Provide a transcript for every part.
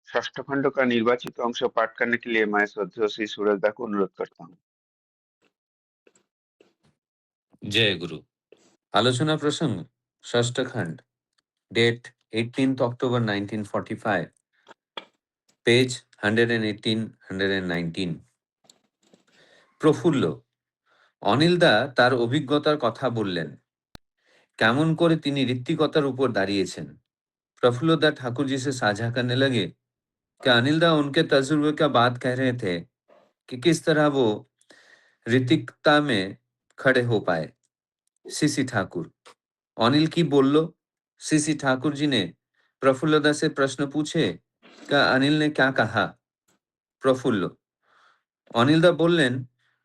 षष्ठ खंड का निर्वाचित अंश पाठ करने के लिए मैं श्रद्धेय श्री सूरजदा को अनुरोध करता हूँ। जय गुरु। आलोचना प्रसंग षष्ठ खंड, डेट 18th October 1945, পেজ 118-119। প্রফুল্ল। অনিলদা তার অভিজ্ঞতার কথা বললেন, কেমন করে তিনি ঋত্বিকতার উপর দাঁড়িয়েছেন। प्रफुल्लदा ठाकुर जी से साझा करने लगे कि अनिलदा उनके तजुर्बे का बात कह रहे थे कि किस तरह वो ऋतिकता में खड़े हो पाए। सीसी ठाकुर। अनिल की बोल्लो। सीसी ठाकुर जी ने प्रफुल्लदा से प्रश्न पूछे कि अनिल ने क्या कहा। प्रफुल्ल। অনিলদা বললেন,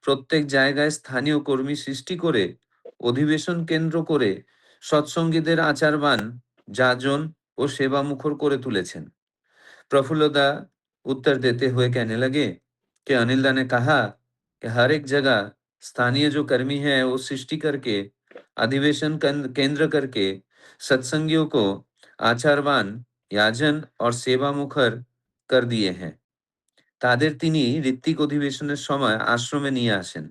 প্রত্যেক জায়গায় স্থানীয় কর্মী সৃষ্টি করে অধিবেশন কেন্দ্র করে সৎসঙ্গীদের আচারবান, যাজন ও সেবামুখর করে তুলেছেন। प्रफुल्लदा उत्तर देते हुए कहने लगे कि अनिलदा ने कहा कि हर एक जगह स्थानीय जो कर्मी हैं वो सृष्टि करके अधिवेशन केंद्र करके सत्संगियों को आचारवान, याजन और सेवा मुखर कर दिए हैं। তাদের তিনি ঋত্বিক অধিবেশনের সময় আশ্রমে নিয়ে আসেন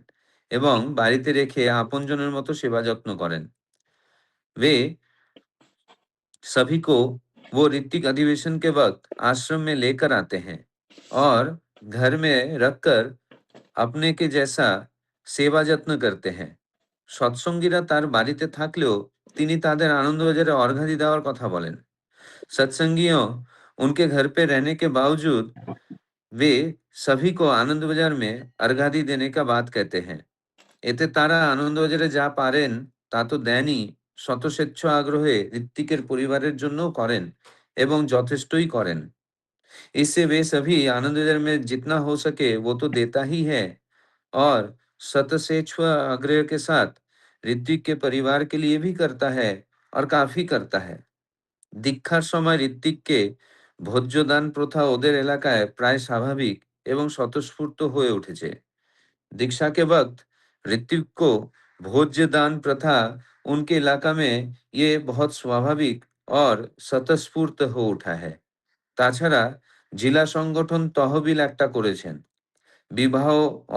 এবং বাড়িতে রেখে আপনজনের মতো সেবা যত্ন করেন। वे सभी को वो ऋत्विक अधिवेशन के वक्त आश्रम में लेकर आते हैं और घर में रखकर अपने के जैसा সেবা যত্ন করতে हैं। সৎসঙ্গীরা তার বাড়িতে থাকলেও তিনি তাদের আনন্দবাজারে অর্ঘাদি দেওয়ার কথা বলেন। सत्संगियों उनके घर पे रहने के बावजूद वे सभी को आनंद बाजार में अर्घादि देने का बात कहते हैं। এতে তারা আনন্দবাজারে যা পারেন তা তো দেনই, শতস্বেচ্ছ আগ্রহে ঋত্বিকের পরিবারের জন্যও করেন এবং যথেষ্টই করেন। इससे वे सभी आनंद बाजार में जितना हो सके वो तो देता ही है और शतस्वेच्छ आग्रह के साथ ऋत्विक के परिवार के लिए भी करता है और काफी करता है। দীক্ষার সময় ঋত্বিককে ভোজ্যদান প্রথা ওদের এলাকায় প্রায় স্বাভাবিক এবং স্বতঃস্ফূর্ত হয়ে উঠেছে। दीक्षा के वक्त ऋत्विक को भोज्य दान प्रथा उनके इलाका में ये बहुत स्वाभाविक और स्वतःस्फूर्त हो उठा है। তাছাড়া জেলা সংগঠন তহবিল একটা করেছেন। বিবাহ,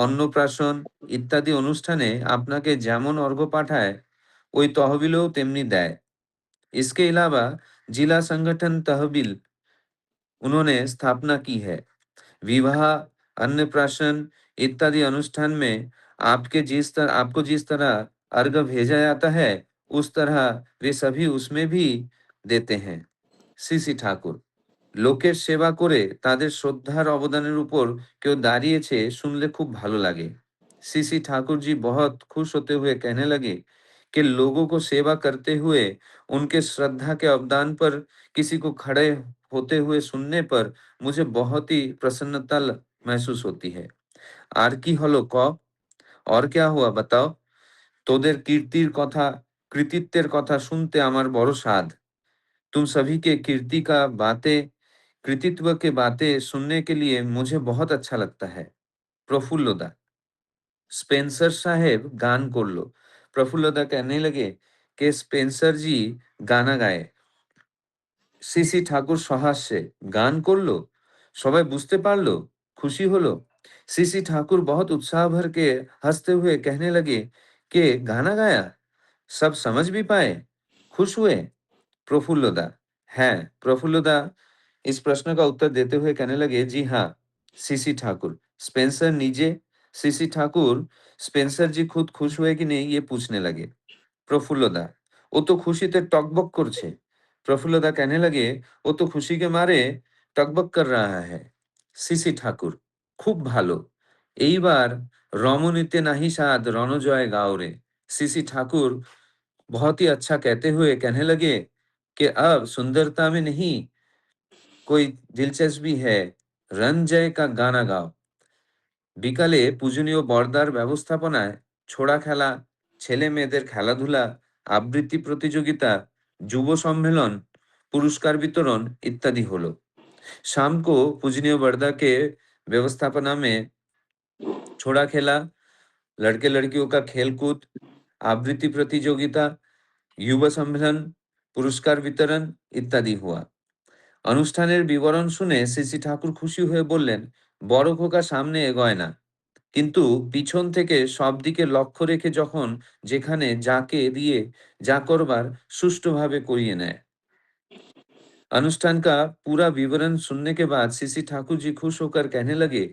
অন্নপ্রাশন ইত্যাদি অনুষ্ঠানে আপনাকে যেমন অর্ঘ্য পাঠায় ওই তহবিলও তেমনি দেয়। इसके अलावा जिला संगठन तहसील उन्होंने स्थापना की है। विवाह, अन्नप्राशन इत्यादि अनुष्ठान में आपको जिस तरह अर्घ भेजा जाता है उस तरह वे सभी उसमें भी देते हैं। সিসি ঠাকুর। লোকের সেবা করে তাদের শ্রদ্ধার অবদানের উপর কেউ দাঁড়িয়েছে শুনলে খুব ভালো লাগে। सीसी ठाकुर जी बहुत खुश होते हुए कहने लगे कि लोगों को सेवा करते हुए उनके श्रद्धा के अवदान पर किसी को खड़े होते हुए सुनने पर मुझे बहुत ही प्रसन्नता महसूस होती है। আর কি হলো ক? और क्या हुआ बताओ? তোদের কীর্তির কথা, কৃতিত্বের কথা শুনতে আমার বড় সাধ। तुम सभी के कीर्ति का बातें, कृतित्व के बातें सुनने के लिए मुझे बहुत अच्छा लगता है। प्रफुल्लदा। स्पेंसर साहेब गान করল। प्रफुल्लदा कहने लगे कि स्पेंसर जी गाना गाए। সিসি ঠাকুর সহাস্যে গান করলো, সবাই বুঝতে পারলো, খুশি হলো। सीसी ठाकुर बहुत उत्साह भर के हंसते हुए कहने लगे कि गाना गाया, सब समझ भी पाए, खुश हुए। प्रफुल्लदा। हैं, प्रफुल्लदा इस प्रश्न का उत्तर देते हुए कहने लगे, जी हाँ। सीसी ठाकुर। स्पेंसर नीचे। सीसी ठाकुर। स्पेंसर जी खुद खुश हुए कि नहीं ये पूछने लगे। प्रफुल्लदा। वो तो खुशी से टकबक করছে। प्रफुल्लदा कहने लगे, वो तो खुशी के मारे टकबक कर रहा है। सीसी ठाकुर। खूब भालो। এইবার রমণীতে নাহি সাধ রণজয় গাও রে। सीसी ठाकुर बहुत ही अच्छा कहते हुए कहने लगे कि अब सुंदरता में नहीं कोई दिलचस्पी है, रंजय का गाना गाओ। বিকালে পূজনীয় বরদার ব্যবস্থাপনায় ছোড়া খেলা, ছেলে মেয়েদের খেলাধুলা, আবৃত্তি প্রতিযোগিতা, যুব সম্মেলন, पुरस्कार वितरण इत्यादि हलो। शाम को पूजनीय बरदा के व्यवस्थापना में छोड़ा खेला, लड़के लड़कियों का खेलकूद, आवृत्ति प्रतियोगिता, युवा सम्मेलन, पुरस्कार वितरण इत्यादि हुआ। অনুষ্ঠানের বিবরণ শুনে শ্রী ঠাকুর খুশি হয়ে বললেন, বড় খোকা সামনে এগোয় না, কিন্তু পিছন থেকে সব দিকে লক্ষ্য রেখে যখন যেখানে যাকে দিয়ে যা करवार सुष्ठुभावे करिए नेय। अनुष्ठान का पूरा विवरण सुनने के बाद सीसी ठाकुर जी खुश होकर कहने लगे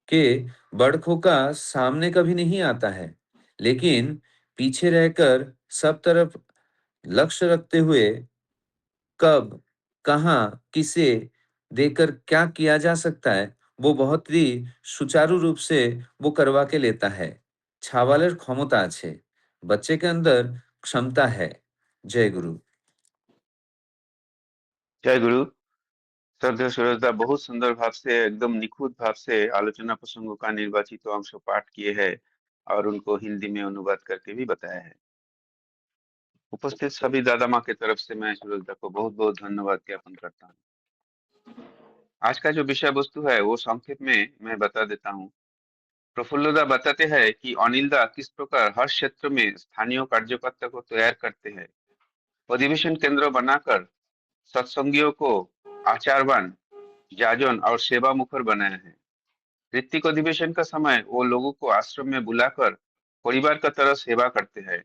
कि बड़ खोका सामने कभी नहीं आता है, लेकिन पीछे रहकर सब तरफ लक्ष्य रखते हुए कब, कहाँ, किसे देकर क्या किया जा सकता है, वो बहुत ही सुचारू रूप से वो करवा के लेता है। छावालेर क्षमता আছে, बच्चे के अंदर क्षमता है। जय गुरु। जय गुरु। श्रद्धेय सुरेशदा बहुत सुंदर भाव से, एकदम निखुत भाव से आलोचना प्रसंगों का निर्वाचित अंश पाठ किए हैं और उनको हिंदी में अनुवाद करके भी बताया है। उपस्थित सभी दादा माँ की तरफ से मैं सुरेशदा को बहुत बहुत धन्यवाद ज्ञापन करता हूँ। आज का जो विषय वस्तु है वो संक्षेप में मैं बता देता हूँ। प्रफुल्लदा बताते हैं कि अनिलदा किस प्रकार हर क्षेत्र में स्थानीय कार्यकर्ता को तैयार करते हैं, अधिवेशन केंद्र बनाकर सत्संगियों को आचारवान, जाजन और सेवा मुखर बनाया है। ऋत्विक अधिवेशन का समय वो लोगों को आश्रम में बुलाकर परिवार का तरह सेवा करते हैं।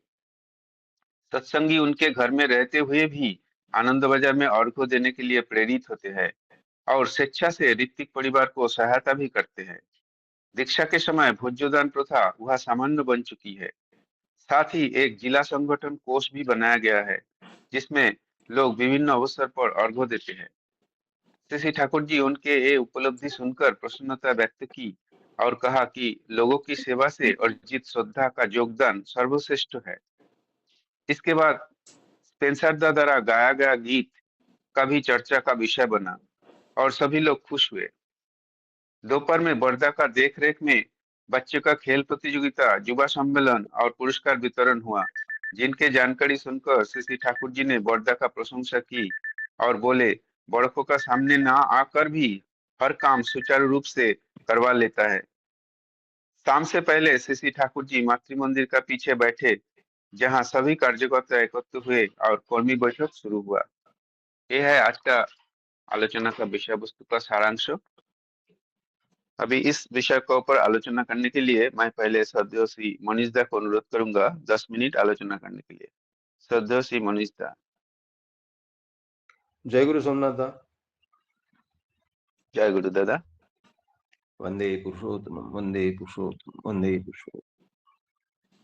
सत्संगी उनके घर में रहते हुए भी आनंद बाजार में अर्घ्य देने के लिए प्रेरित होते हैं और स्वेच्छा से ऋत्विक परिवार को सहायता भी करते हैं। दीक्षा के समय भोज्यदान प्रथा वह सामान्य बन चुकी है। साथ ही एक जिला संगठन कोष भी बनाया गया है, जिसमें लोग विभिन्न अवसर पर अर्घ्य देते हैं। श्री ठाकुर जी उनके ये उपलब्धि सुनकर प्रसन्नता व्यक्त की और कहा कि लोगों की सेवा से अर्जित श्रद्धा का योगदान सर्वश्रेष्ठ है। इसके बाद स्पेंसर दा द्वारा गाया गया गीत का भी चर्चा का विषय बना और सभी लोग खुश हुए। दोपहर में बर्दा का देख रेख में बच्चों का खेल प्रतियोगिता, युवा सम्मेलन और पुरस्कार वितरण हुआ, जिनके जानकारी सुनकर श्री ठाकुर जी ने बर्दा का प्रशंसा की और बोले, बड़कों का सामने ना आकर भी हर काम सुचारू रूप से करवा लेता है। शाम से पहले श्री ठाकुर जी मातृ मंदिर का पीछे बैठे, जहां सभी कार्यकर्ता एकत्र हुए और कौमी बैठक शुरू हुआ। यह है आज का आलोचना का विषय वस्तु का सारांश। अभी इस विषय के ऊपर आलोचना करने के लिए मैं पहले श्रद्धेय श्री मनीष दा को अनुरोध करूंगा 10 मिनट आलोचना करने के लिए। श्रद्धेय श्री मनीष दा। जय गुरु सोमनाथ दा। जय गुरु दादा। वंदे पुरुषोत्तम, वंदे पुरुषोत्तम, वंदे पुरुषोत्तम।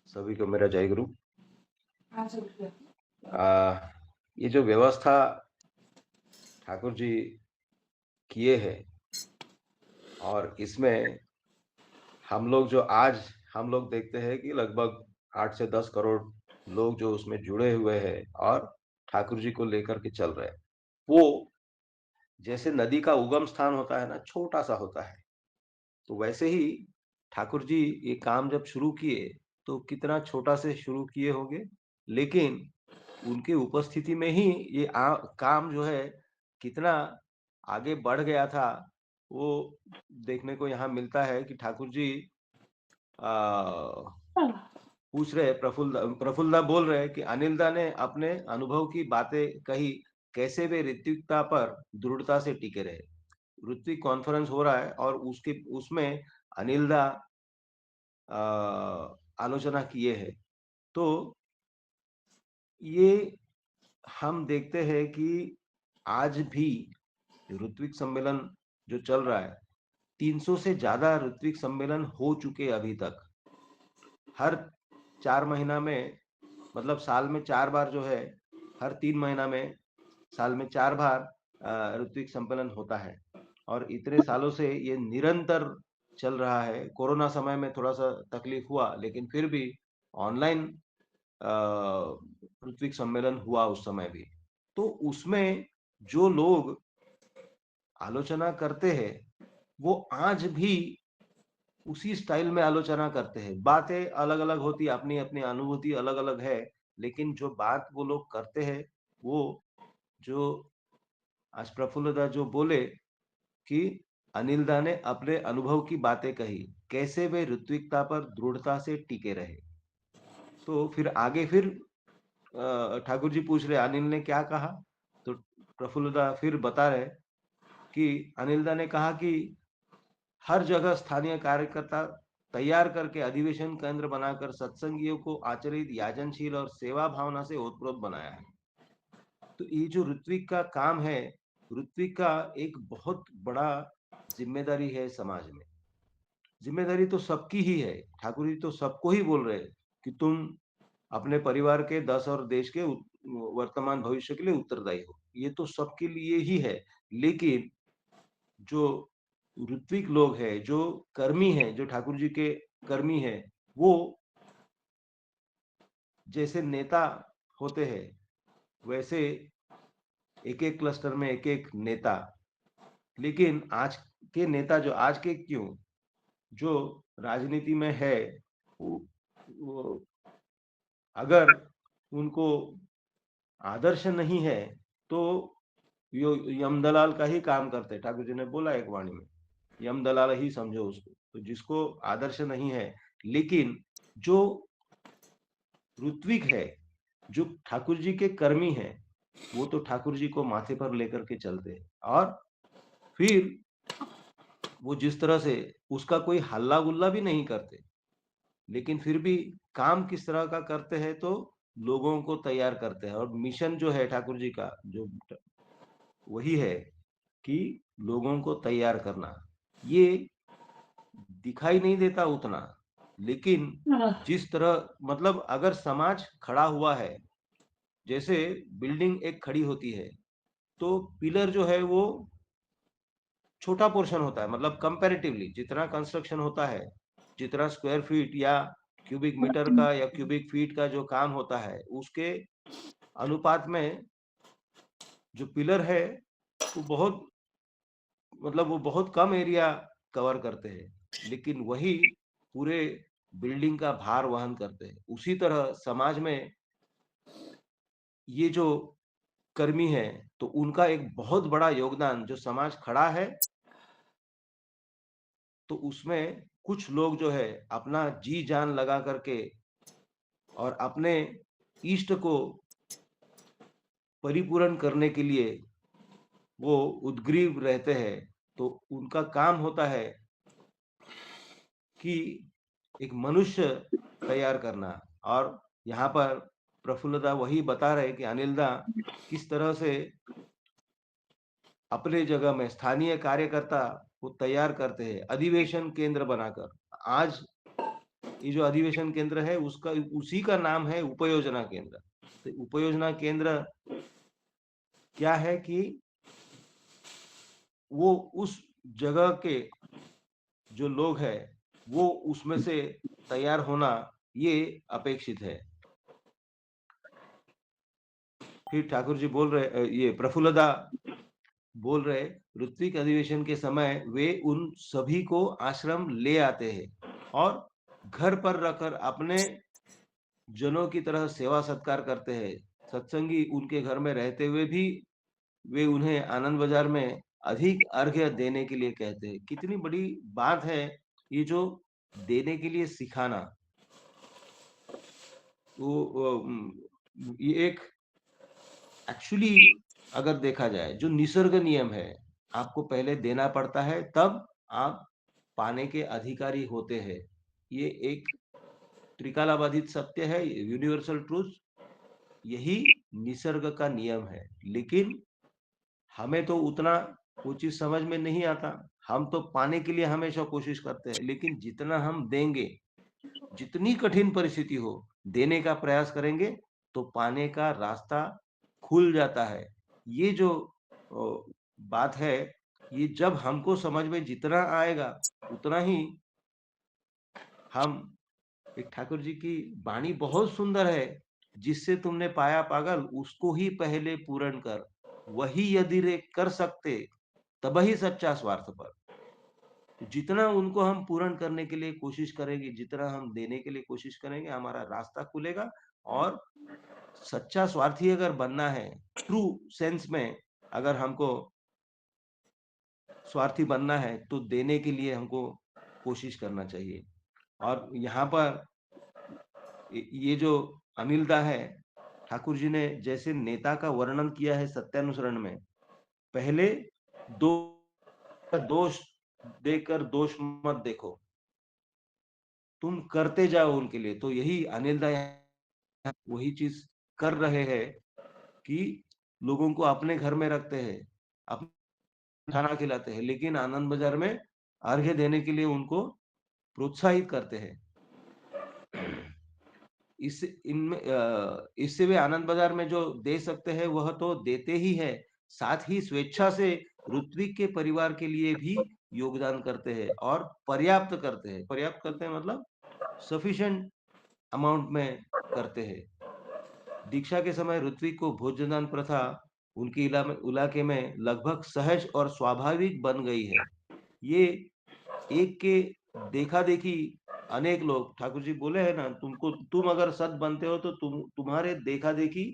सभी को मेरा जय गुरु। ये जो व्यवस्था ठाकुर जी किए हैं और इसमें हम लोग जो आज हम लोग देखते हैं कि लगभग 8 से 10 करोड़ लोग जो उसमें जुड़े हुए हैं और ठाकुर जी को लेकर के चल रहे हैं। वो जैसे नदी का उगम स्थान होता है ना, छोटा सा होता है, तो वैसे ही ठाकुर जी ये काम जब शुरू किए तो कितना छोटा से शुरू किए होंगे, लेकिन उनकी उपस्थिति में ही ये काम जो है कितना आगे बढ़ गया था, वो देखने को यहाँ मिलता है कि ठाकुर जी पूछ रहे, प्रफुल्लदा बोल रहे कि अनिलदा ने अपने अनुभव की बातें कही, कैसे वे ऋत्विकता पर दृढ़ता से टिके रहे। ऋत्विक कॉन्फ्रेंस हो रहा है और उसमें अनिलदा आलोचना किए हैं। तो ये हम देखते हैं कि आज भी ऋत्विक सम्मेलन जो चल रहा है, 300 से ज्यादा ऋत्विक सम्मेलन हो चुके अभी तक। हर 4 महीना में, मतलब साल में 4 बार जो है, हर 3 महीना में साल में 4 बार ऋत्विक सम्मेलन होता है और इतने सालों से ये निरंतर चल रहा है। कोरोना समय में थोड़ा सा तकलीफ हुआ, लेकिन फिर भी ऑनलाइन ऋत्विक सम्मेलन हुआ उस समय भी। तो उसमें जो लोग आलोचना करते हैं वो आज भी उसी स्टाइल में आलोचना करते हैं। बातें अलग अलग होती, अपनी अपनी अनुभूति अलग अलग है, लेकिन जो बात वो लोग करते हैं वो जो आज प्रफुल्लदा जो बोले कि अनिलदा ने अपने अनुभव की बातें कही, कैसे वे ऋत्विकता पर दृढ़ता से टिके रहे। तो फिर आगे फिर ठाकुर जी पूछ रहे अनिल ने क्या कहा, तो प्रफुल्लदा फिर बता रहे कि अनिल ने कहा कि हर जगह स्थानीय कार्यकर्ता तैयार करके अधिवेशन केंद्र बनाकर सत्संगियों को आचरित, याजनशील और सेवा भावना से ओतप्रोत बनाया है। तो ये जो ऋत्विक का काम है, ऋत्विक का एक बहुत बड़ा जिम्मेदारी है समाज में। जिम्मेदारी तो सबकी ही है। ठाकुर जी तो सबको ही बोल रहे हैं कि तुम अपने परिवार के 10 और देश के वर्तमान भविष्य के लिए उत्तरदायी हो। ये तो सबके लिए ही है। लेकिन जो ऋत्विक लोग हैं, जो कर्मी हैं, जो ठाकुर जी के कर्मी हैं, वो जैसे नेता होते हैं, वैसे एक-एक क्लस्टर में एक-एक नेता। लेकिन आज के नेता जो आज के क्यों, जो राजनीति में है, वो अगर उनको आदर्श नहीं है, तो यो यमदलाल का ही काम करते हैं। ठाकुर जी ने बोला एक वाणी में, यमदलाल ही समझो उसको। तो जिसको आदर्श नहीं है, लेकिन जो ऋत्विक है, जो ठाकुर जी के कर्मी हैं, वो तो ठाकुर जी को माथे पर लेकर के चलते हैं। और फिर वो जिस तरह से उसका कोई हल्ला-गुल्ला भी नहीं करते, लेकिन फिर भी काम किस तरह का करते हैं, तो लोगों को तैयार करते हैं। और मिशन जो है ठाकुर जी का, जो वही है कि लोगों को तैयार करना। ये दिखाई नहीं देता उतना, लेकिन जिस तरह मतलब अगर समाज खड़ा हुआ है, जैसे बिल्डिंग एक खड़ी होती है, तो पिलर जो है वो छोटा पोर्शन होता है। मतलब कंपैरेटिवली जितना कंस्ट्रक्शन होता है, जितना स्क्वायर फीट या क्यूबिक मीटर का या क्यूबिक फीट का जो काम होता है, उसके अनुपात में जो पिलर है, वो बहुत मतलब वो बहुत कम एरिया कवर करते हैं, लेकिन वही पूरे बिल्डिंग का भार वहन करते हैं। उसी तरह समाज में ये जो कर्मी है, तो उनका एक बहुत बड़ा योगदान, जो समाज खड़ा है, तो उसमें कुछ लोग जो है अपना जी जान लगा करके और अपने इष्ट को परिपूर्ण करने के लिए वो उद्ग्रीव रहते हैं। तो उनका काम होता है कि एक मनुष्य तैयार करना। और यहाँ पर प्रफुल्लदा वही बता रहे कि अनिलदा किस तरह से अपने जगह में स्थानीय कार्यकर्ता को तैयार करते हैं, अधिवेशन केंद्र बनाकर। आज ये जो अधिवेशन केंद्र है, उसका उसी का नाम है उपयोजना केंद्र। तो उपयोजना केंद्र क्या है कि वो उस जगह के जो लोग हैं, वो उसमें से तैयार होना ये अपेक्षित है। फिर ठाकुर जी बोल रहे ये प्रफुल्लदा बोल रहे, ऋत्विक अधिवेशन के समय वे उन सभी को आश्रम ले आते हैं और घर पर रखकर अपने जनों की तरह सेवा सत्कार करते हैं। सत्संगी उनके घर में रहते हुए भी वे उन्हें आनंद बाजार में अधिक अर्घ्य देने के लिए कहते हैं। कितनी बड़ी बात है ये जो देने के लिए सिखाना। तो ये एक एक्चुअली अगर देखा जाए जो निसर्ग नियम है, आपको पहले देना पड़ता है, तब आप पाने के अधिकारी होते हैं। ये एक त्रिकालाबाधित सत्य है, यूनिवर्सल ट्रूथ। यही निसर्ग का नियम है। लेकिन हमें तो उतना वो चीज़ समझ में नहीं आता। हम तो पाने के लिए हमेशा कोशिश करते हैं, लेकिन जितना हम देंगे, जितनी कठिन परिस्थिति हो, देने का प्रयास करेंगे, तो पाने का रास्ता खुल जाता है। ये जो बात है, ये जब हमको समझ में जितना आएगा, उतना ही हम एक ठाकुर जी की वाणी बहुत सुंदर है, जिससे तुमने पाया पागल, उसको ही पहले पूर्ण कर। वही यदि रे कर सकते, तबहि सच्चा स्वार्थपर। तो जितना उनको हम पूर्ण करने के लिए कोशिश करेंगे, जितना हम देने के लिए कोशिश करेंगे, हमारा रास्ता खुलेगा। और सच्चा स्वार्थी अगर बनना है, ट्रू सेंस में अगर हमको स्वार्थी बनना है, तो देने के लिए हमको कोशिश करना चाहिए। और यहाँ पर ये जो अनिलदा है, ठाकुर जी ने जैसे नेता का वर्णन किया है सत्यानुसरण में, पहले 2 दोष देकर दोष मत देखो, तुम करते जाओ उनके लिए। तो यही अनिल दा यहाँ वही चीज़ कर रहे हैं कि लोगों को अपने घर में रखते हैं, अपना खाना खिलाते हैं, लेकिन आनंद बाज़ार में अर्घ्य देने के लिए उनको प्रोत्साहित करते हैं। इससे वे आनंद बाज़ार में जो दे सकते हैं वह तो देते ही हैं, साथ ही स्वेच्छा से ऋत्विक के परिवार के लिए भी योगदान करते हैं और पर्याप्त करते हैं। पर्याप्त करते हैं मतलब सफिशिएंट अमाउंट में करते हैं। दीक्षा के समय ऋत्विक को भोजनदान प्रथा उनके इलाके में लगभग सहज और स्वाभाविक बन गई है। ये एक के देखा-देखी अनेक लोग ठाकुर जी बोले हैं ना, तुम अगर सत बनते हो तो तुम्हारे देखा-देखी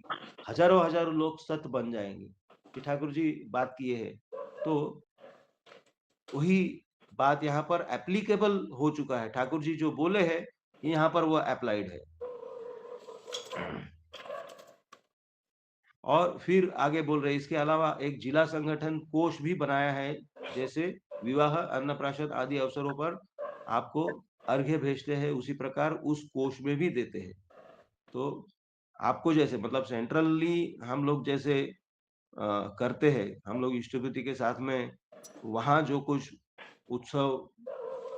हज़ारों-हज़ारों लोग सत बन जाएँगे। ये ठाकुर जी बात किए हैं। तो वही बात यहाँ पर एप्लीकेबल हो चुका है। ठाकुर जी जो बोले हैं, यहाँ पर वो एप्लाइड है। और फिर आगे बोल रहे हैं, इसके अलावा एक जिला संगठन कोष भी बनाया है, जैसे विवाह, अन्नप्राशन आदि अवसरों पर आपको अर्घ्य भेजते हैं, उसी प्रकार उस कोष में भी देते हैं। तो आपको जैसे मतलब सेंट्रली हम लोग जैसे करते हैं, हम लोग इष्टभूति के साथ में वहाँ जो कुछ उत्सव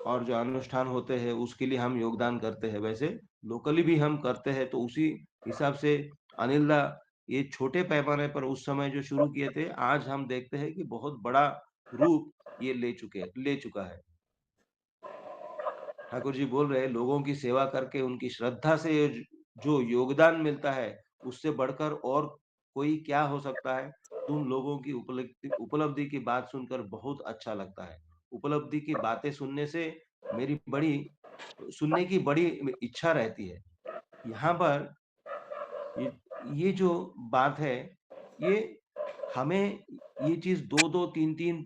और जो अनुष्ठान होते हैं उसके लिए हम योगदान करते हैं, वैसे लोकली भी हम करते हैं। तो उसी हिसाब से अनिल दा ये छोटे पैमाने पर उस समय जो शुरू किए थे, आज हम देखते हैं कि बहुत बड़ा रूप ये ले चुका है। ठाकुर जी बोल रहे हैं, लोगों की सेवा करके उनकी श्रद्धा से जो योगदान मिलता है, उससे बढ़कर और कोई क्या हो सकता है। तुम लोगों की उपलब्धि की बात सुनकर बहुत अच्छा लगता है। उपलब्धि की बातें सुनने की बड़ी इच्छा रहती है। यहाँ पर ये ये जो बात है, ये हमें ये चीज़ 2-2 3-3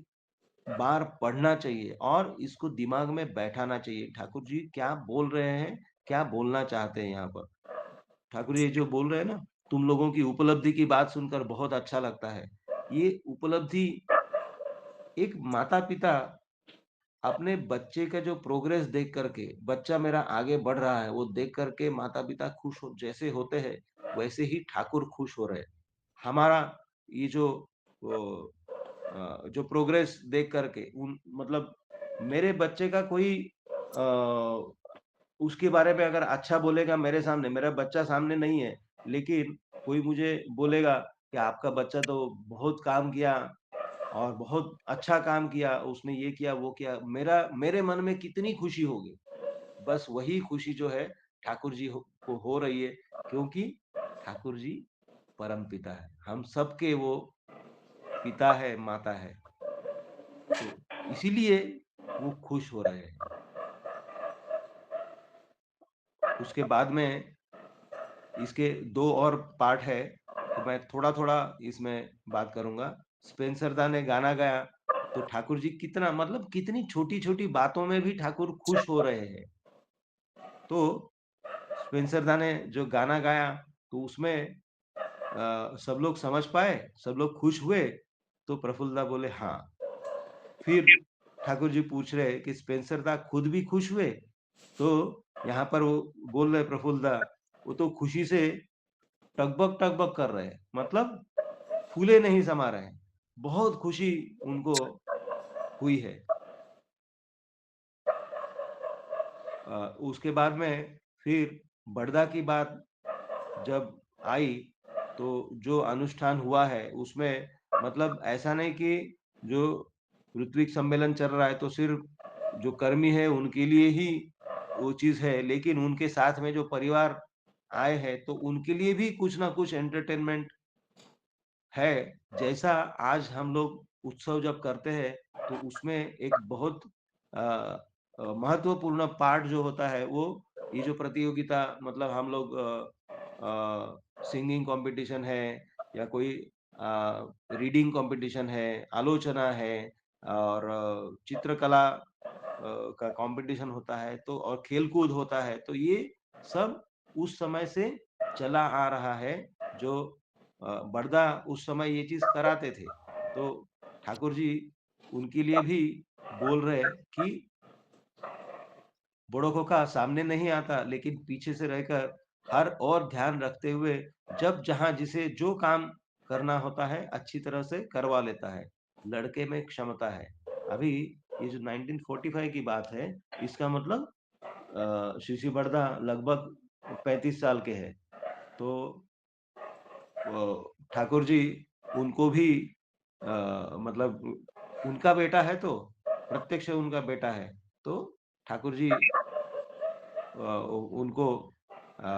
बार पढ़ना चाहिए और इसको दिमाग में बैठाना चाहिए। ठाकुर जी क्या बोल रहे हैं, क्या बोलना चाहते हैं यहाँ पर। ठाकुर जी जो बोल रहे हैं ना, तुम लोगों की उपलब्धि की बात सुनकर बहुत अच्छा लगता है। ये उपलब्धि एक माता-पिता अपने बच्चे का जो प्रोग्रेस देख करके, बच्चा मेरा आगे बढ़ रहा है, वो देख करके माता-पिता खुश हो जैसे होते हैं, वैसे ही ठाकुर खुश हो रहे हैं। हमारा ये जो वो जो प्रोग्रेस देख करके उन मतलब मेरे बच्चे का कोई अ, उसके बारे में अगर अच्छा बोलेगा मेरे सामने, मेरा बच्चा सामने नहीं है, लेकिन कोई मुझे बोलेगा कि आपका बच्चा तो बहुत काम किया और बहुत अच्छा काम किया, उसने ये किया, वो किया, मेरे मन में कितनी खुशी होगी। बस वही खुशी जो है ठाकुर जी को हो रही है, क्योंकि ठाकुर जी परमपिता है। हम सबके वो पिता है, माता है। तो इसीलिए वो खुश हो रहे हैं। उसके बाद में इसके 2 और पार्ट है, तो मैं थोड़ा-थोड़ा इसमें बात करूँगा। स्पेंसर दा ने गाना गाया, तो ठाकुर जी कितना मतलब कितनी छोटी-छोटी बातों में भी ठाकुर खुश हो रहे हैं। तो स्पेंसर दा ने जो गाना गाया, तो उसमें सब लोग समझ पाए, सब लोग खुश हुए, तो प्रफुल्ल दा बोले हाँ। फिर ठाकुर जी पूछ रहे हैं कि स्पेंसर दा खुद भी खुश हुए? तो यहाँ पर वो बोल रहे प्रफुल्ल दा, वो तो खुशी से टगबग-टगबग कर रहे हैं। मतलब फूले नहीं समा रहे हैं। बहुत खुशी उनको हुई है। उसके बाद में फिर बड़दा की बात जब आई, तो जो अनुष्ठान हुआ है उसमें मतलब ऐसा नहीं कि जो ऋत्विक सम्मेलन चल रहा है तो सिर्फ जो कर्मी है उनके लिए ही वो चीज़ है, लेकिन उनके साथ में जो परिवार आए हैं तो उनके लिए भी कुछ ना कुछ एंटरटेनमेंट है। जैसा आज हम लोग उत्सव जब करते हैं तो उसमें एक बहुत अ महत्वपूर्ण पार्ट जो होता है वो ये जो प्रतियोगिता मतलब हम लोग सिंगिंग कॉम्पिटिशन है या कोई रीडिंग कॉम्पिटिशन है, आलोचना है और चित्रकला का कंपटीशन होता है तो और खेल-कूद होता है, तो ये सब उस समय से चला आ रहा है, जो बड़दा उस समय ये चीज़ कराते थे। तो ठाकुर जी उनके लिए भी बोल रहे कि बड़ों को का सामने नहीं आता, लेकिन पीछे से रहकर हर और ध्यान रखते हुए जब जहाँ जिसे जो काम करना होता है अच्छी तरह से करवा लेता है। लड़के में क्षमता है। अभी ये जो 1945 की बात है, इसका मतलब शिशु बर्दा लगभग 35 साल के हैं। तो ठाकुर जी उनको भी मतलब उनका बेटा है, तो प्रत्यक्ष उनका बेटा है। तो ठाकुर जी उनको अ,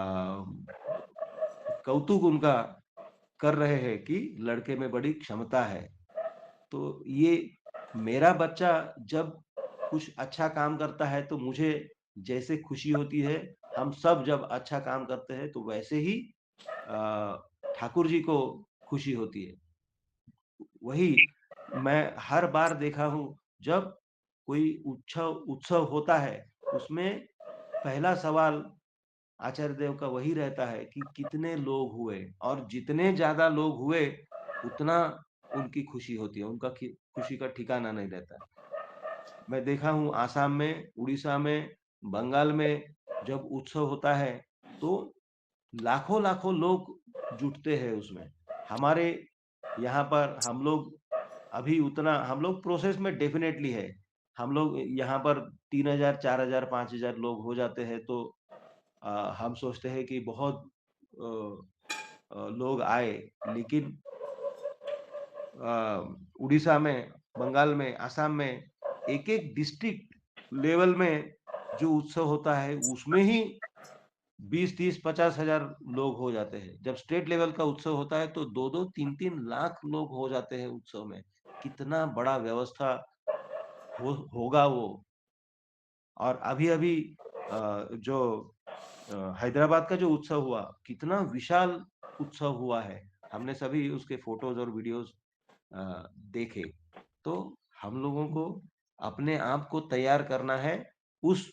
कौतुक उनका कर रहे हैं कि लड़के में बड़ी क्षमता है। तो ये मेरा बच्चा जब कुछ अच्छा काम करता है तो मुझे जैसे खुशी होती है, हम सब जब अच्छा काम करते हैं तो वैसे ही अ, ठाकुर जी को खुशी होती है। वही मैं हर बार देखा हूँ, जब कोई उत्सव उत्सव होता है, उसमें पहला सवाल आचार्य देव का वही रहता है कि कितने लोग हुए, और जितने ज़्यादा लोग हुए, उतना उनकी खुशी होती है, उनका खुशी का ठिकाना नहीं रहता। मैं देखा हूँ आसाम में, उड़ीसा में, बंगाल में जब उत्सव होता है, तो लाखों-लाखों लोग जुटते हैं उसमें। हमारे यहाँ पर हम लोग अभी उतना हम लोग प्रोसेस में डेफ़िनेटली है। हम लोग यहाँ पर 3000, 4000, 5000 लोग हो जाते हैं, तो हम सोचते हैं कि बहुत लोग आए, लेकिन उड़ीसा में, बंगाल में, असम में एक-एक डिस्ट्रिक्ट लेवल में जो उत्सव होता है, उसमें ही 20, 30, 50 हजार लोग हो जाते हैं। जब स्टेट लेवल का उत्सव होता है तो 2-2, 3-3 लाख लोग हो जाते हैं उत्सव में। कितना बड़ा व्यवस्था होगा वो। और अभी-अभी जो हैदराबाद का जो उत्सव हुआ, कितना विशाल उत्सव हुआ है। हमने सभी उसके फोटोज़ और वीडियोज़ देखे। तो हम लोगों को अपने आप को तैयार करना है उस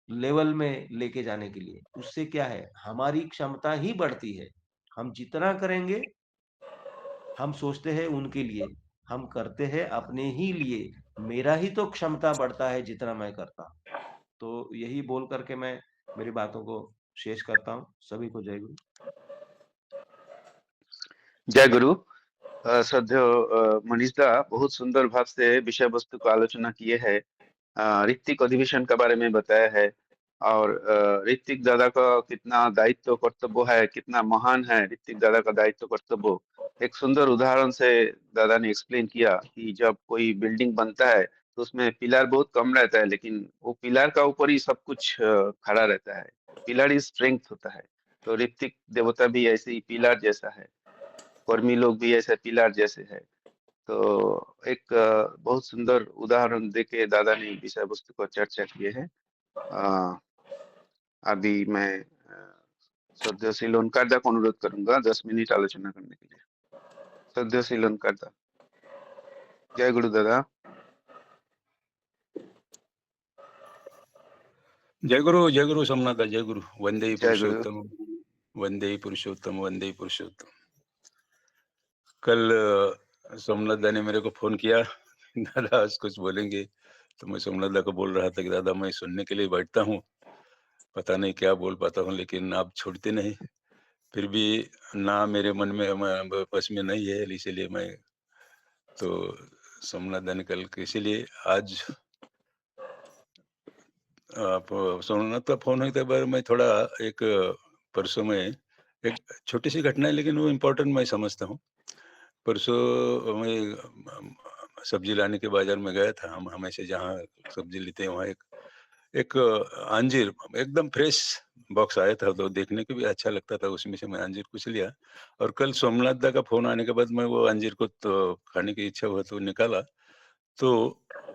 लेवल में लेके जाने के लिए। उससे क्या है, हमारी क्षमता ही बढ़ती है। हम जितना करेंगे, हम सोचते हैं उनके लिए, हम करते हैं अपने ही लिए। मेरा ही तो क्षमता बढ़ता है जितना मैं करता हूँ। तो यही बोल कर के मैं मेरी बातों को शेष करता हूँ। सभी को जय गुरु। जय गुरु। श्रद्धेय मनीष दा बहुत सुंदर भाव से विषय वस्तु को आलोचना किए है। ऋत्विक अधिवेशन के बारे में बताया है, और ऋत्विक दादा का कितना दायित्व कर्तव्य है, कितना महान है ऋत्विक दादा का दायित्व कर्तव्य। एक सुंदर उदाहरण से दादा ने एक्सप्लेन किया कि जब कोई बिल्डिंग बनता है तो उसमें पिलर बहुत कम रहता है, लेकिन वो पिलर का ऊपर ही सब कुछ खड़ा रहता है। पिलर ही स्ट्रेंथ होता है। तो ऋत्विक देवता भी ऐसे ही पिलर जैसा है, कर्मी लोग भी ऐसे पिलर जैसे है। तो एक बहुत सुंदर उदाहरण देके दादा ने विषय वस्तु पर चर्चा किए हैं। अ, अभी मैं श्रद्धेय श्री लोनकार दा को अनुरोध करूंगा 10 मिनट आलोचना करने के लिए। श्रद्धेय श्री लोनकार दा। जय गुरु दादा। जय गुरु सोमनाथ, जय गुरु। वंदे जय गुरु। पुरुषोत्तम, वंदे पुरुषोत्तम, वंदे पुरुषोत्तम। कल सोमनाथ दा ने मेरे को फोन किया, दादा आज कुछ बोलेंगे। तो मैं सोमनाथ दा को बोल रहा था कि दादा मैं सुनने के लिए बैठता हूँ, पता नहीं क्या बोल पाता हूँ, लेकिन आप छोड़ते नहीं। फिर भी ना मेरे मन में बस में नहीं है, इसीलिए मैं तो सोमनाथ दा ने कल इसीलिए आज आप सोमनाथ का फोन होते बार मैं थोड़ा एक परसों में एक छोटी सी घटना है, लेकिन वो इम्पोर्टेंट मैं समझता हूँ। परसों मैं सब्जी लाने के बाजार में गया था। हम हमेशा जहाँ सब्जी लेते हैं वहाँ एक अंजीर एकदम फ्रेश बॉक्स आया था, तो देखने को भी अच्छा लगता था। उसमें से मैं अंजीर कुछ लिया, और कल सोमनाथ दा का फोन आने के बाद मैं वो अंजीर को तो खाने की इच्छा हुआ तो निकाला। तो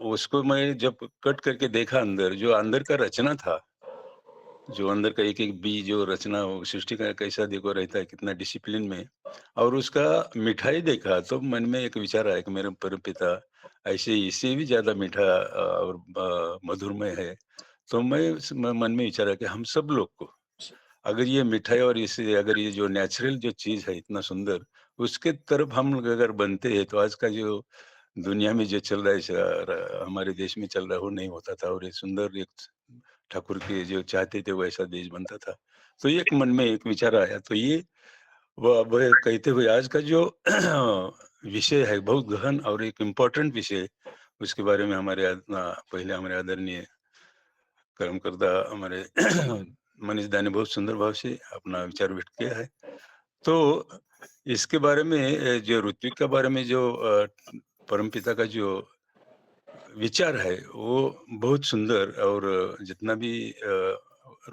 उसको मैं जब कट करके देखा, अंदर जो अंदर का रचना था, जो अंदर का एक-एक बीज जो रचना हो, सृष्टि का कैसा देखो रहता है, कितना डिसिप्लिन में, और उसका मिठाई देखा तो मन में एक विचार आया कि मेरे परमपिता ऐसे इससे भी ज़्यादा मीठा और मधुरमय है। तो मन में विचार आया कि हम सब लोग को अगर ये मिठाई और इसे अगर ये जो नेचुरल जो चीज़ है इतना सुंदर, उसके तरफ हम अगर बनते हैं तो आज का जो दुनिया में जो चल रहा है हमारे देश में चल रहा है वो नहीं होता था, और ये सुंदर एक ठाकुर के जो चाहते थे वैसा देश बनता था। तो एक मन में एक विचार आया, तो ये वह कहते हुए आज का जो विषय है बहुत गहन और एक इम्पोर्टेंट विषय, उसके बारे में पहले हमारे आदरणीय कर्मकर्ता हमारे मनीष दा ने बहुत सुंदर भाव से अपना विचार व्यक्त किया है। तो इसके बारे में जो ऋत्विक के बारे में जो परमपिता का जो विचार है वो बहुत सुंदर, और जितना भी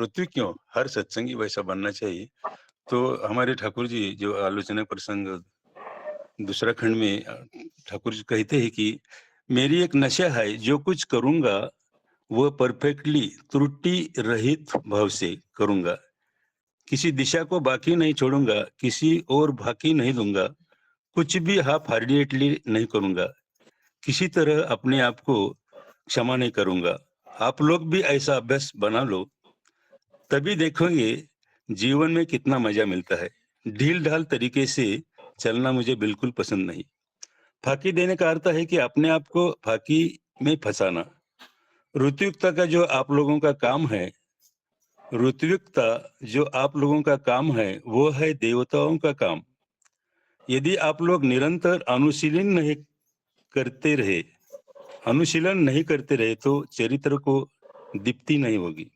ऋत्विक क्यों हर सत्संगी वैसा बनना चाहिए। तो हमारे ठाकुर जी जो आलोचना प्रसंग दूसरा खंड में ठाकुर जी कहते हैं कि मेरी एक नशा है, जो कुछ करूंगा वो परफेक्टली त्रुटि रहित भाव से करूंगा, किसी दिशा को बाकी नहीं छोड़ूंगा, किसी और बाकी नहीं दूंगा, कुछ भी हाफ हार्टेडली नहीं करूंगा, किसी तरह अपने आप को क्षमा नहीं करूंगा। आप लोग भी ऐसा अभ्यास बना लो, तभी देखोगे जीवन में कितना मजा मिलता है। ढील ढाल तरीके से चलना मुझे बिल्कुल पसंद नहीं। फाकी देने का अर्थ है कि अपने आप को फाकी में फंसाना। ऋत्विकता का जो आप लोगों का काम है, ऋत्विकता जो आप लोगों का काम है वो है देवताओं का काम। यदि आप लोग निरंतर अनुशीलन नहीं करते रहे तो चरित्र को दीप्ति नहीं होगी।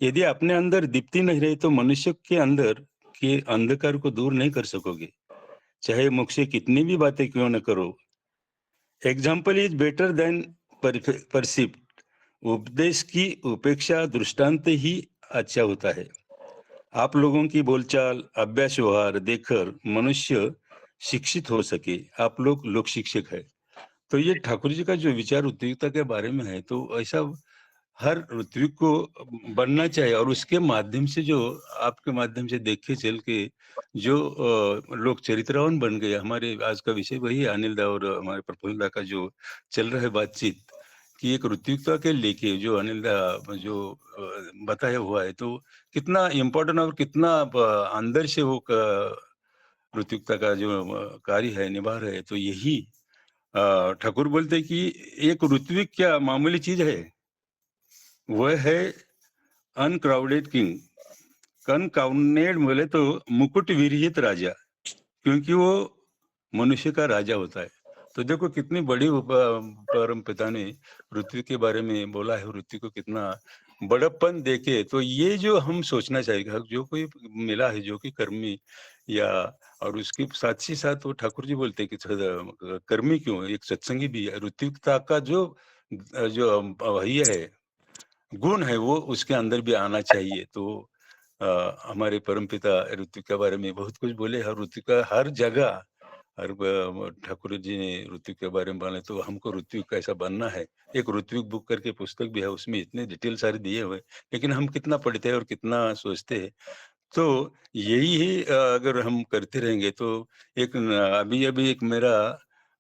यदि अपने अंदर दीप्ति नहीं रही तो मनुष्य के अंदर के अंधकार को दूर नहीं कर सकोगे, चाहे मुख से कितनी भी बातें क्यों न करो। Example is better than precept. उपदेश की उपेक्षा दृष्टांत ही अच्छा होता है। आप लोगों की बोलचाल, अभ्यास, व्यवहार देखकर मनुष्य शिक्षित हो सके। आप लोग शिक्षक है। तो ये ठाकुर जी का जो विचार ऋत्विकता के बारे में है, तो ऐसा हर ऋत्विक को बनना चाहिए, और उसके माध्यम से जो आपके माध्यम से देखे चल के जो लोग चरित्रवान बन गए। हमारे आज का विषय वही है, अनिल दा और हमारे प्रफुल्ल दा का जो चल रहा है बातचीत, कि एक ऋत्विकता के लेके जो अनिल दा जो बताया हुआ है, तो कितना इम्पोर्टेंट और कितना अंदर से वो ऋत्विकता का जो कार्य है निभा रहे हैं। तो यही ठाकुर बोलते हैं कि एक ऋत्विक क्या मामूली चीज है, वह है अनक्राउडेड किंग। अनक्राउडेड बोले तो मुकुट विरहित राजा, क्योंकि वो मनुष्य का राजा होता है। तो देखो कितनी बड़ी परम पिता ने ऋत्विक के बारे में बोला है, ऋत्विक को कितना बड़प्पन देके। तो ये जो हम सोचना चाहिए, जो कोई मिला है जो कि कर्मी या, और उसके साथ ही साथ वो ठाकुर जी बोलते हैं कि कर्मी क्यों, एक सत्संगी भी है। ऋत्विकता का जो जो ये है गुण है वो उसके अंदर भी आना चाहिए। तो हमारे परमपिता ऋत्विक के बारे में बहुत कुछ बोले, हर ऋत्विक का हर जगह हर ठाकुर जी ने ऋत्विक के बारे में बोले। तो हमको ऋत्विक कैसा बनना है, एक ऋत्विक बुक करके पुस्तक भी है, उसमें इतने डिटेल सारे दिए हुए, लेकिन हम कितना पढ़ते हैं और कितना सोचते हैं। तो यही ही अगर हम करते रहेंगे तो अभी अभी एक मेरा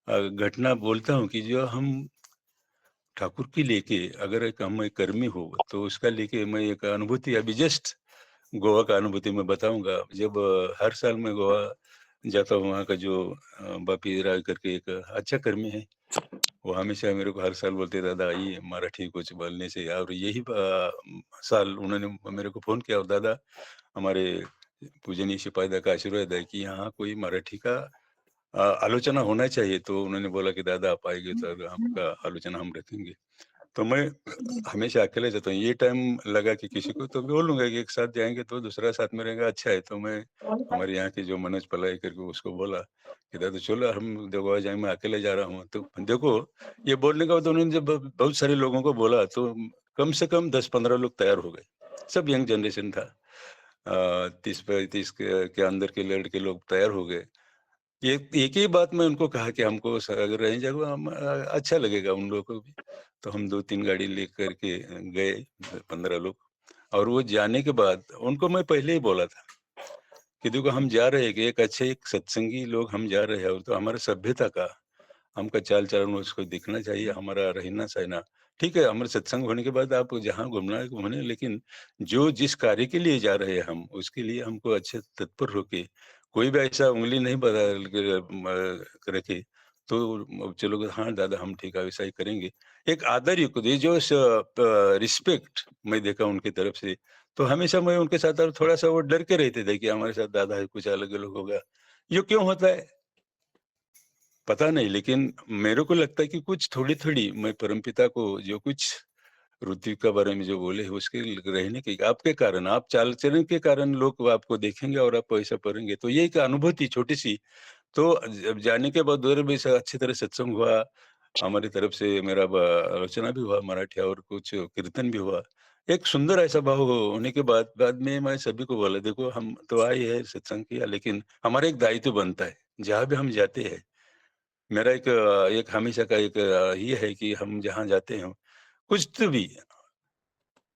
घटना बोलता हूँ कि जो हम ठाकुर की लेके अगर एक कर्मी हो तो उसका लेके मैं एक अनुभूति अभी जस्ट गोवा का अनुभूति मैं बताऊंगा। जब हर साल मैं गोवा जाता हूँ, वहाँ का जो बापी राय करके एक अच्छा कर्मी है, वो हमेशा मेरे को हर साल बोलते दादा आइए मराठी कुछ बोलने से। और यही साल उन्होंने मेरे को फोन किया, और दादा हमारे पूजनीय सिपाहीदा का आशीर्वाद है कि यहाँ कोई मराठी का आलोचना होना चाहिए। तो उन्होंने बोला कि दादा आप आएंगे तो आपका आलोचना हम रखेंगे। तो मैं हमेशा अकेले जाता हूँ, ये टाइम लगा कि किसी को तो बोलूंगा कि एक साथ जाएंगे तो दूसरा साथ में रहेगा, अच्छा है। तो मैं हमारे यहाँ के जो मनोज पलाई करके उसको बोला कि दादा चलो हम गोवा जाएंगे, मैं अकेले जा रहा हूँ। तो देखो ये बोलने का बाद उन्होंने जब बहुत सारे लोगों को बोला तो कम से कम 10-15 लोग तैयार हो गए। सब यंग जनरेशन था, 30-35 के अंदर के लड़के लोग तैयार हो गए। एक ही बात मैं उनको कहा कि हमको अगर रह जाएगा हम अच्छा लगेगा उन लोगों को भी। तो हम 2-3 गाड़ी लेकर के गए 15 लोग। और वो जाने के बाद उनको मैं पहले ही बोला था कि देखो हम जा रहे हैं कि एक अच्छे एक सत्संगी लोग हम जा रहे हैं, और तो हमारा सभ्यता का हमका चाल चलन उसको दिखना चाहिए, हमारा रहना सहना ठीक है। हमारे सत्संग होने के बाद आप जहाँ घूमना है घूमने, लेकिन जो जिस कार्य के लिए जा रहे हैं हम उसके लिए हमको अच्छे तत्पर होके कोई भी ऐसा उंगली नहीं बदल के रखे तो चलो हाँ दादा हम ठीक है वैसा ही करेंगे। एक आदर युक्त ये जो रिस्पेक्ट मैं देखा उनकी तरफ से, तो हमेशा मैं उनके साथ अब थोड़ा-सा वो डर के रहते थे कि हमारे साथ दादा है कुछ अलग-अलग होगा। ये क्यों होता है? पता नहीं, लेकिन मेरे को लगता है कि कुछ थोड़ी-थोड़ी मैं परमपिता को जो कुछ ऋत्विक के बारे में जो बोले उसके रहने के आपके कारण, आप चाल-चलन के कारण लोग आपको देखेंगे और आप ऐसा करेंगे। तो ये एक अनुभूति छोटी-सी, तो जब जाने के बाद उधर भी अच्छी तरह सत्संग हुआ, हमारी तरफ से मेरा आलोचना भी हुआ मराठी और कुछ कीर्तन भी हुआ। एक सुंदर ऐसा भाव होने के बाद में मैं सभी को बोला देखो हम तो आए हैं सत्संग किया लेकिन हमारा एक दायित्व बनता है, जहाँ भी हम जाते हैं। मेरा एक हमेशा का एक ये है कि हम जहाँ जाते हैं, कुछ तो भी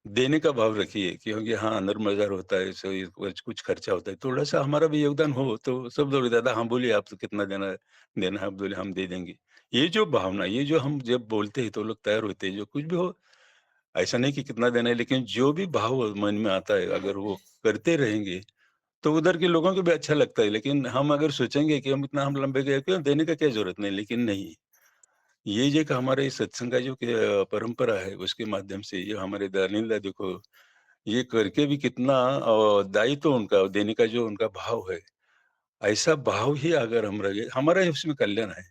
देने का भाव रखिए क्योंकि हाँ, अंदर बाज़ार होता है, सो ये कुछ खर्चा होता है, थोड़ा-सा हमारा भी योगदान हो, तो सब लोग दादा हाँ, बोलिए आप तो कितना देना है, आप बोले हम दे देंगे। ये जो भावना, ये जो हम जब बोलते हैं तो लोग तैयार होते हैं, जो कुछ भी हो, ऐसा नहीं कि कितना देना है, लेकिन जो भी भाव मन में आता है, अगर वो करते रहेंगे, तो उधर के लोगों को भी अच्छा लगता है। लेकिन हम अगर सोचेंगे कि हम लंबे गए, क्यों देने का क्या ज़रूरत नहीं, लेकिन नहीं। ये जो एक हमारे सत्संग का जो परंपरा है, उसके माध्यम से ये हमारे दानिंदा देखो ये करके भी कितना दायित्व उनका देने का जो उनका भाव है, ऐसा भाव ही अगर हम रहे हमारा ही उसमें कल्याण है।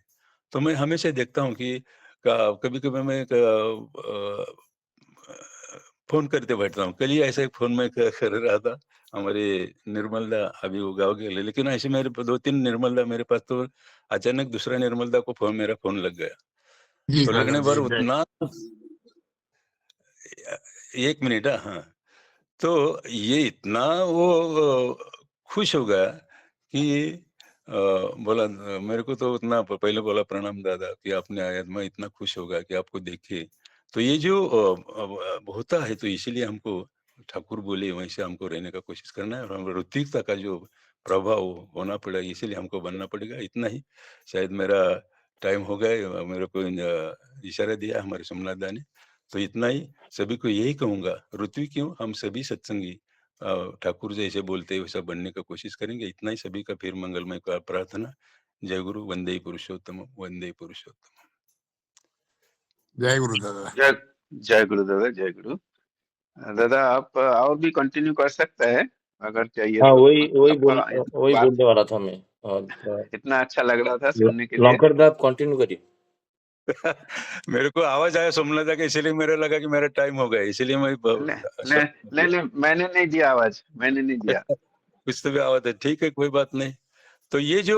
तो मैं हमेशा देखता हूँ कि कभी-कभी मैं फ़ोन करते बैठता हूँ। कल ही ऐसा एक फ़ोन मैं कर रहा था, हमारे निर्मलदा अभी वो गाँव गेले, लेकिन ऐसे मेरे 2-3 निर्मलदा मेरे पास तो अचानक दूसरा निर्मलदा को मेरा फ़ोन लग गया। जी तो दादा लगने जी पर जय। उतना 1 मिनट हाँ। तो ये इतना वो खुश हो गया कि बोला मेरे को तो उतना पहले बोला प्रणाम दादा कि आपने आया मैं इतना खुश हो गया कि आपको देखे। तो ये जो होता है तो इसीलिए हमको ठाकुर बोले वैसे हमको रहने का कोशिश करना है और हम ऋत्विकता का जो प्रभाव होना पड़ा इसीलिए हमको बनना पड़ेगा इतना ही। शायद मेरा टाइम हो गया मेरे को इशारा दिया हमारे सोमनाथ दा ने। तो इतना ही सभी को यही कहूँगा, ऋत्विक क्यों हम सभी सत्संगी ठाकुर जैसे बोलते हैं वैसा बनने का कोशिश करेंगे। इतना ही सभी का फिर मंगलमय का प्रार्थना। जय गुरु वंदे पुरुषोत्तम वंदे पुरुषोत्तम। जय गुरु दादा। जय जय गुरु दादा, जय गुरु। दादा आप और भी कंटिन्यू कर सकते हैं अगर चाहिए हाँ तो। आपका वही बात बोलने वाला था मैं। इतना अच्छा लग रहा था सुनने के लिए। लंकर दा आप कंटिन्यू करिए। मेरे को आवाज़ आया सोमनाथ दा का इसीलिए मेरे लगा कि मेरा टाइम हो गया इसलिए मैं नहीं नहीं नहीं नहीं, मैंने नहीं दिया आवाज, मैंने नहीं दिया। कुछ तो भी आवाज़ है, ठीक है कोई बात नहीं। तो ये जो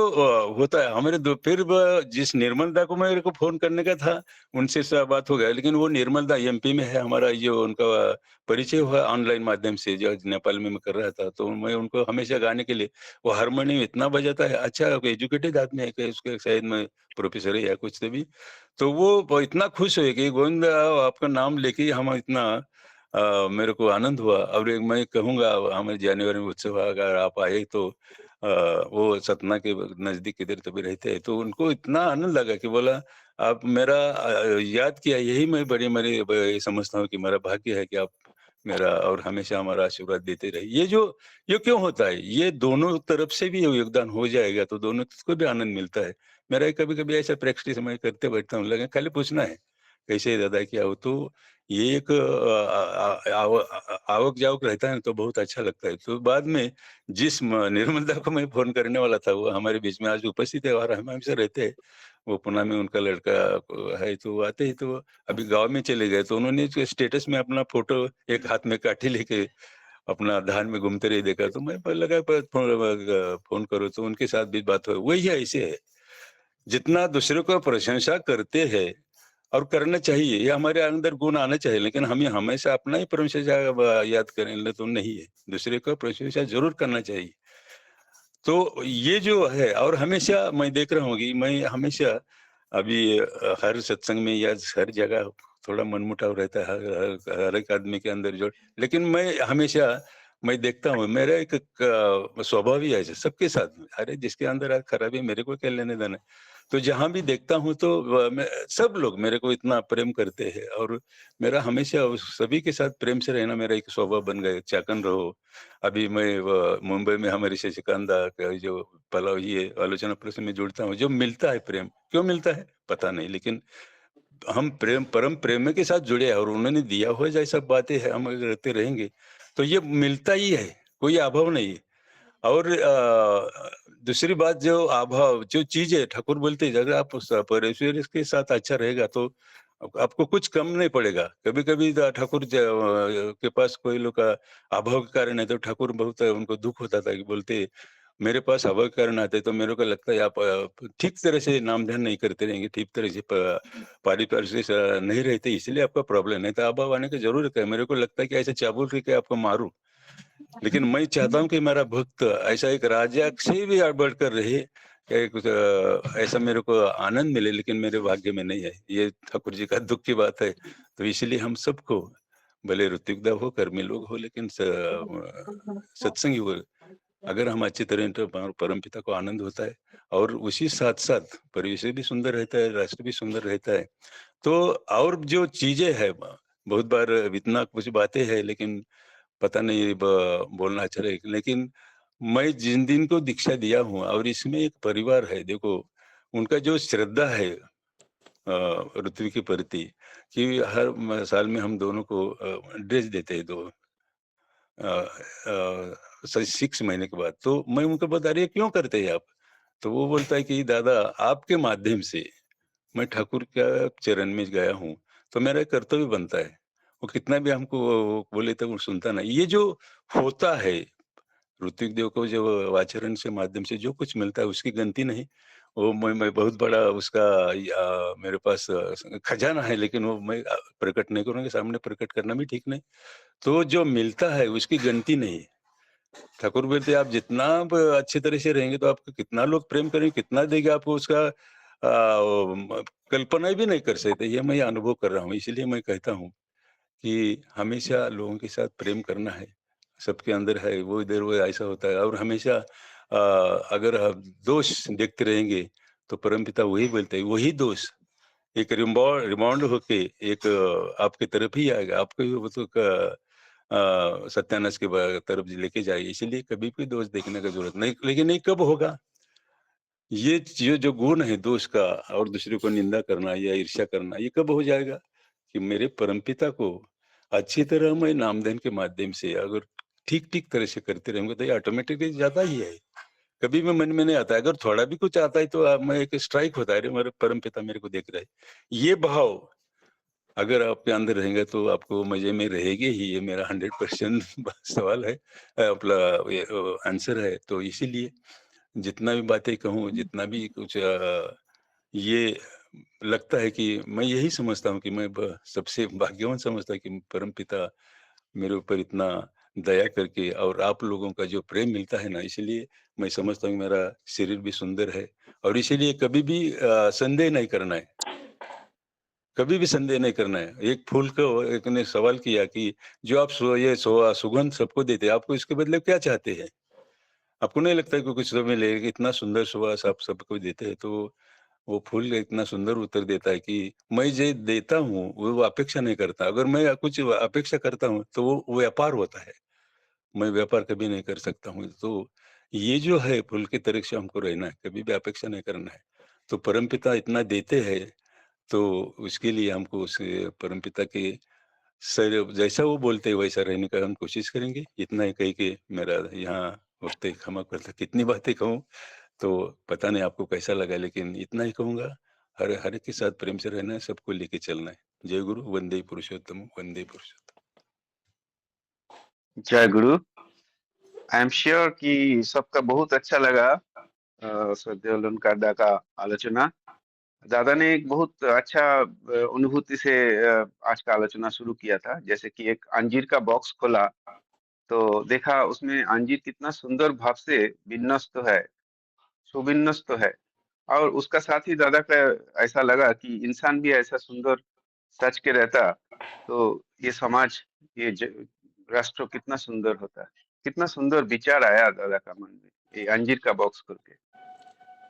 होता है हमारे दो फिर जिस निर्मल दा को मेरे को फ़ोन करने का था, उनसे बात हो गया। लेकिन वो निर्मल दा एमपी में है हमारा जो उनका परिचय हुआ ऑनलाइन माध्यम से जो नेपाल में मैं कर रहा था। तो मैं उनको हमेशा गाने के लिए वो हारमोनियम इतना बजाता है, अच्छा एजुकेटेड आदमी है कि उसके शायद मैं प्रोफ़ेसर है या कुछ तो भी। तो वो इतना खुश हुए कि गोविंद आपका नाम लेके ही हम इतना मेरे को आनंद हुआ और एक मैं कहूँगा हमारे जनवरी में उत्सव अगर आप आए तो वो सतना के नज़दीक किधर तो भी रहते हैं, तो उनको इतना आनंद लगा कि बोला आप मेरा याद किया यही मैं बड़ी मेरी ये समझता हूँ कि मेरा भाग्य है कि आप मेरा और हमेशा हमारा आशीर्वाद देते रहे। ये क्यों होता है? ये दोनों तरफ से भी योगदान हो जाएगा तो दोनों को भी आनंद मिलता है। मेरा कभी-कभी ऐसा प्रैक्टिस मैं करते बैठता हूँ, लगा खाली पूछना है, कैसे है दादा क्या हो? तो ये एक आवक-जावक रहता है ना तो बहुत अच्छा लगता है। तो बाद में जिस निर्मलदा को मैं फ़ोन करने वाला था, वो हमारे बीच में आज उपस्थित है और हम हमेशा रहते हैं। वो पुणे में उनका लड़का है, तो वो आते ही तो अभी गाँव में चले गए, तो उन्होंने जो स्टेटस में अपना फ़ोटो एक हाथ में काठी लेके अपना धान में घूमते रहे देखा, तो मैं प लगा प फ़ोन करो, तो उनके साथ भी बात हुई। वही ऐसे है, जितना दूसरे को प्रशंसा करते हैं और करना चाहिए, ये हमारे अंदर गुण आना चाहिए, लेकिन हमें हमेशा अपना ही प्रशंसा याद करें तो नहीं है, दूसरे को प्रशंसा ज़रूर करना चाहिए। तो ये जो है और हमेशा मैं देख रहा हूँ कि मैं हमेशा अभी हर सत्संग में या हर जगह थोड़ा मनमुटाव रहता है हर एक आदमी के अंदर जो लेकिन मैं देखता हूँ मेरा एक स्वभाव ही है ऐसा सबके साथ में अरे जिसके अंदर खराबी मेरे को क्या लेने देना है। तो जहाँ भी देखता हूँ तो मैं सब लोग मेरे को इतना प्रेम करते हैं और मेरा हमेशा उस सभी के साथ प्रेम से रहना मेरा एक स्वभाव बन गया। चाकन रहो, अभी मैं मुंबई में हमारे शशिकांता का जो पला ये आलोचना प्रेस में जुड़ता हूँ, जो मिलता है प्रेम, क्यों मिलता है पता नहीं, लेकिन हम परम प्रेम के साथ जुड़े हैं और उन्होंने दिया हुआ जैसा बातें हैं हम अगर रहते रहेंगे तो ये मिलता ही है, कोई अभाव नहीं है। और दूसरी बात जो अभाव जो चीज है, ठाकुर बोलते हैं अगर आप परमेश्वर के साथ अच्छा रहेगा तो आपको कुछ कम नहीं पड़ेगा। कभी कभी ठाकुर के पास कोई लोग का अभाव के कारण है तो ठाकुर बहुत उनको दुख होता था कि बोलते मेरे पास अभाव के कारण आते तो मेरे को लगता है आप ठीक तरह से नाम ध्यान नहीं करते रहेंगे, ठीक तरह से पारिपार्श्विक से नहीं रहते, इसलिए आपका प्रॉब्लम नहीं था। अभाव आने की जरूरत है, मेरे को लगता है कि ऐसे चाबुल करके आपको मारूं, लेकिन मैं चाहता हूँ कि मेरा भक्त ऐसा एक राजा से भी बढ़कर रहे, एक ऐसा मेरे को आनंद मिले, लेकिन मेरे भाग्य में नहीं है। ये ठाकुर जी का दुख की बात है। तो इसलिए हम सबको, भले ऋत्विकदा हो, कर्मी लोग हो, लेकिन सत्संगी हो, अगर हम अच्छी तरह तो परम पिता को आनंद होता है और उसी साथ साथ परिवेश भी सुंदर रहता है, राष्ट्र भी सुंदर रहता है। तो और जो चीजें है, बहुत बार इतना कुछ बातें हैं लेकिन पता नहीं बोलना अच्छा रहेगा, लेकिन मैं जिन दिन को दीक्षा दिया हूँ और इसमें एक परिवार है, देखो उनका जो श्रद्धा है ऋत्विक के प्रति, कि हर साल में हम दोनों को ड्रेस देते हैं, 6 महीने के बाद। तो मैं उनको बता रही क्यों करते हैं आप? तो वो बोलता है कि दादा आपके माध्यम से मैं ठाकुर का चरण में गया हूँ, तो मेरा एक कर्तव्य बनता है। वो कितना भी हमको वो बोले तो वो सुनता नहीं। ये जो होता है ऋत्विक देव को जो आचरण से माध्यम से जो कुछ मिलता है उसकी गिनती नहीं। वो मैं बहुत बड़ा उसका मेरे पास खजाना है, लेकिन वो मैं प्रकट नहीं करूँगा, सामने प्रकट करना भी ठीक नहीं। तो जो मिलता है उसकी गिनती नहीं है। ठाकुर बोलते आप जितना अच्छे तरह से रहेंगे तो आपको कितना लोग प्रेम करेंगे, कितना देंगे आपको, उसका कल्पना भी नहीं कर सकते। ये मैं अनुभव कर रहा हूँ, इसलिए मैं कहता हूँ कि हमेशा लोगों के साथ प्रेम करना है। सबके अंदर है, वो इधर वो ऐसा होता है। और हमेशा अगर आप दोष देखते रहेंगे तो परमपिता वही बोलते हैं, वही दोष एक रिमांड होके एक आपकी तरफ ही आएगा, आपको ही वो तो सत्यानाश के तरफ लेके जाएगी। इसीलिए कभी भी दोष देखने का जरूरत नहीं, लेकिन ये कब होगा? ये जो गुण है दोष का और दूसरे को निंदा करना या ईर्ष्या करना, ये कब हो जाएगा? कि मेरे परमपिता को अच्छी तरह मैं नामधन के माध्यम से अगर ठीक तरह से करते रहेंगे तो ये ऑटोमेटिकली जाता ही है। कभी भी मन में नहीं आता है। अगर थोड़ा भी कुछ आता है तो मैं एक स्ट्राइक होता है, अरे मेरे परमपिता मेरे को देख रहे हैं। ये भाव अगर आपके अंदर रहेंगे तो आपको मजे में रहेगी ही। ये मेरा 100% सवाल है, अपना ये आंसर है। तो इसीलिए जितना भी बातें कहूँ, जितना भी कुछ ये लगता है कि मैं यही समझता हूँ कि मैं सबसे भाग्यवान समझता हूँ कि परमपिता मेरे ऊपर इतना दया करके और आप लोगों का जो प्रेम मिलता है ना, इसलिए मैं समझता हूँ मेरा शरीर भी सुंदर है। और इसीलिए कभी भी संदेह नहीं करना है, कभी भी संदेह नहीं करना है। एक फूल को एक ने सवाल किया कि जो आप सुगंध सबको देते हैं, आपको इसके बदले क्या चाहते हैं? आपको नहीं लगता है कि कुछ समय लगेगा? इतना सुंदर सुवास आप सबको देते हैं, तो वो फूल इतना सुंदर उत्तर देता है कि मैं जो देता हूँ वो अपेक्षा नहीं करता। अगर मैं कुछ अपेक्षा करता हूँ तो वो व्यापार होता है, मैं व्यापार कभी नहीं कर सकता हूँ। तो ये जो है फूल के तरह से हमको रहना है, कभी भी अपेक्षा नहीं करना है। तो परमपिता इतना देते हैं तो उसके लिए हमको उस परमपिता के सर जैसा वो बोलते हैं वैसा रहने का हम कोशिश करेंगे। इतना ही कह के मेरा यहाँ वक्त क्षमा करता, कितनी बातें कहूँ तो पता नहीं आपको कैसा लगा, लेकिन इतना ही कहूँगा, हर एक के साथ प्रेम से रहना है, सबको लेके चलना है। जय गुरु, वंदे पुरुषोत्तम, वंदे पुरुषोत्तम। जय गुरु। आई एम श्योर कि सबका बहुत अच्छा लगा श्रद्धेय उनका का आलोचना। दादा ने एक बहुत अच्छा अनुभूति से आज का आलोचना शुरू किया था। जैसे कि एक अंजीर का बॉक्स खोला तो देखा उसमें अंजीर कितना सुंदर भाव से विन्यस्त है, सुविन्यस्त है। और उसका साथ ही दादा का ऐसा लगा कि इंसान भी ऐसा सुंदर सच के रहता तो ये समाज, ये राष्ट्र कितना सुंदर होता। कितना सुंदर विचार आया दादा का मन में ये अंजीर का बॉक्स करके।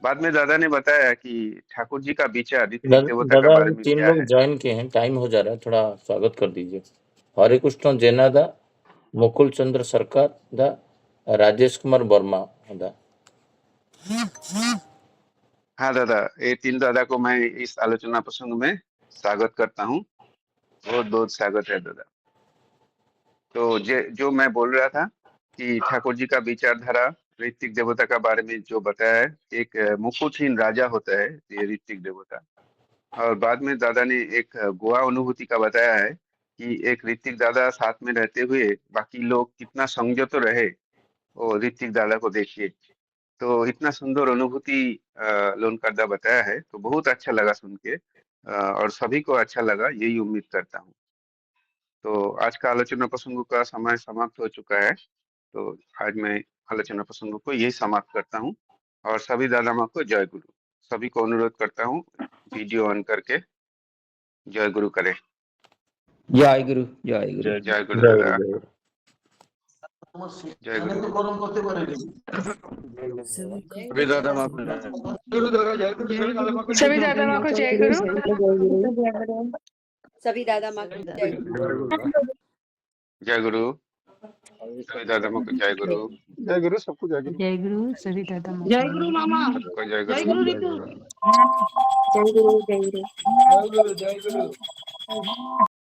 बाद में दादा ने बताया कि ठाकुर जी का विचार ऋत्विक देवता का दादा बारे अभी में 3 क्या लोग है। ज्वाइन किए हैं, टाइम हो जा रहा है, थोड़ा स्वागत कर दीजिए। हरे कृष्ण जेनादा, मुकुल चंद्र सरकार दा, राजेश कुमार वर्मा दा। हाँ दादा, ये 3 दादा को मैं इस आलोचना प्रसंग में स्वागत करता हूँ। बहुत-बहुत स्वागत है दादा। तो जो मैं बोल रहा था कि ठाकुर जी का विचारधारा ऋत्विक देवता का बारे में जो बताया है, एक मुकुटहीन राजा होता है ये ऋत्विक देवता। और बाद में दादा ने एक गोवा अनुभूति का बताया है कि एक ऋत्विक दादा साथ में रहते हुए बाकी लोग कितना संयत रहे, वो ऋत्विक दादा को देखिए। तो इतना सुंदर अनुभूति लोनकारदा बताया है, तो बहुत अच्छा लगा सुन के, और सभी को अच्छा लगा, यही उम्मीद करता हूँ। तो आज का आलोचना प्रसंगों का समय समाप्त हो चुका है, तो आज मैं आलोचना प्रसंगों को यही समाप्त करता हूँ और सभी दादा माँ को जय गुरु। सभी को अनुरोध करता हूँ वीडियो ऑन करके जय गुरु करें। जय गुरु जय गुरु जय गुरु जय दादा, गुरु। जय गुरु। सभी दादा माँ को सभी दादा माँ को जय गुरु। सभी दादा माँ को जय गुरु। जय गुरु। सभी दादा माँ को जय गुरु। जय गुरु, सबको जय गुरु। जय गुरु सभी दादा माँ जय गुरु मामा, सबको जय जय गुरु। गुरु रितु। जय गुरु जय गुरु। जय गुरु जय गुरु।